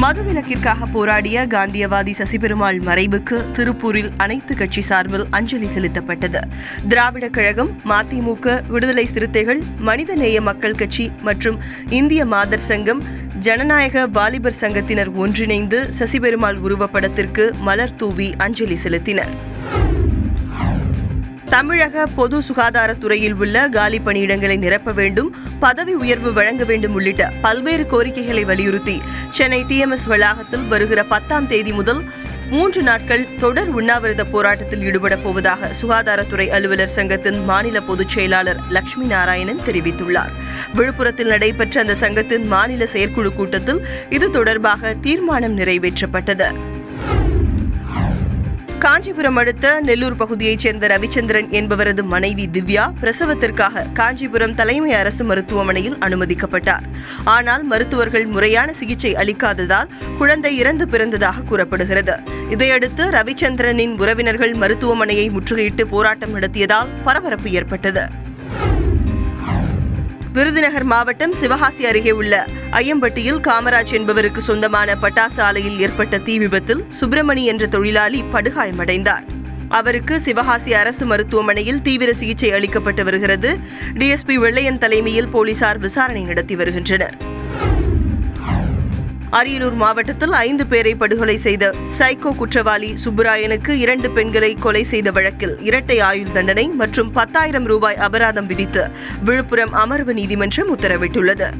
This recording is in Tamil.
மதுவிலக்கிற்காக போராடிய காந்தியவாதி சசிபெருமாள் மறைவுக்கு திருப்பூரில் அனைத்து கட்சி சார்பில் அஞ்சலி செலுத்தப்பட்டது. திராவிட கழகம், மதிமுக, விடுதலை சிறுத்தைகள், மனிதநேய மக்கள் கட்சி மற்றும் இந்திய மாதர் சங்கம், ஜனநாயக வாலிபர் சங்கத்தினர் ஒன்றிணைந்து சசிபெருமாள் உருவப்படத்திற்கு மலர் தூவி அஞ்சலி செலுத்தினர். தமிழக பொது சுகாதாரத்துறையில் உள்ள காலி பணியிடங்களை நிரப்ப வேண்டும், பதவி உயர்வு வழங்க வேண்டும் உள்ளிட்ட பல்வேறு கோரிக்கைகளை வலியுறுத்தி சென்னை TMS வளாகத்தில் வருகிற 10ஆம் தேதி முதல் 3 நாட்கள் தொடர் உண்ணாவிரத போராட்டத்தில் ஈடுபடப் போவதாக சுகாதாரத்துறை அலுவலர் சங்கத்தின் மாநில பொதுச் செயலாளர் லட்சுமி நாராயணன் தெரிவித்துள்ளார். விழுப்புரத்தில் நடைபெற்ற அந்த சங்கத்தின் மாநில செயற்குழு கூட்டத்தில் இது தொடர்பாக தீர்மானம் நிறைவேற்றப்பட்டது. காஞ்சிபுரம் அடுத்த நெல்லூர் பகுதியைச் சேர்ந்த ரவிச்சந்திரன் என்பவரது மனைவி திவ்யா பிரசவத்திற்காக காஞ்சிபுரம் தலைமை அரசு மருத்துவமனையில் அனுமதிக்கப்பட்டார். ஆனால் மருத்துவர்கள் முறையான சிகிச்சை அளிக்காததால் குழந்தை இறந்து பிறந்ததாக கூறப்படுகிறது. இதையடுத்து ரவிச்சந்திரனின் உறவினர்கள் மருத்துவமனையை முற்றுகையிட்டு போராட்டம் நடத்தியதால் பரபரப்பு ஏற்பட்டது. விருதுநகர் மாவட்டம் சிவகாசி அருகே உள்ள ஐயம்பட்டியில் காமராஜ் என்பவருக்கு சொந்தமான பட்டாசு ஆலையில் ஏற்பட்ட தீ விபத்தில் சுப்பிரமணி என்ற தொழிலாளி படுகாயமடைந்தார். அவருக்கு சிவகாசி அரசு மருத்துவமனையில் தீவிர சிகிச்சை அளிக்கப்பட்டு வருகிறது. DSP வெள்ளையன் தலைமையில் போலீசார் விசாரணை நடத்தி வருகின்றனர். அரியலூர் மாவட்டத்தில் 5 பேரை படுகொலை செய்த சைக்கோ குற்றவாளி சுப்புராயனுக்கு 2 பெண்களை கொலை செய்த வழக்கில் இரட்டை ஆயுள் தண்டனை மற்றும் 10,000 ரூபாய் அபராதம் விதித்து விழுப்புரம் அமர்வு நீதிமன்றம் உத்தரவிட்டுள்ளது.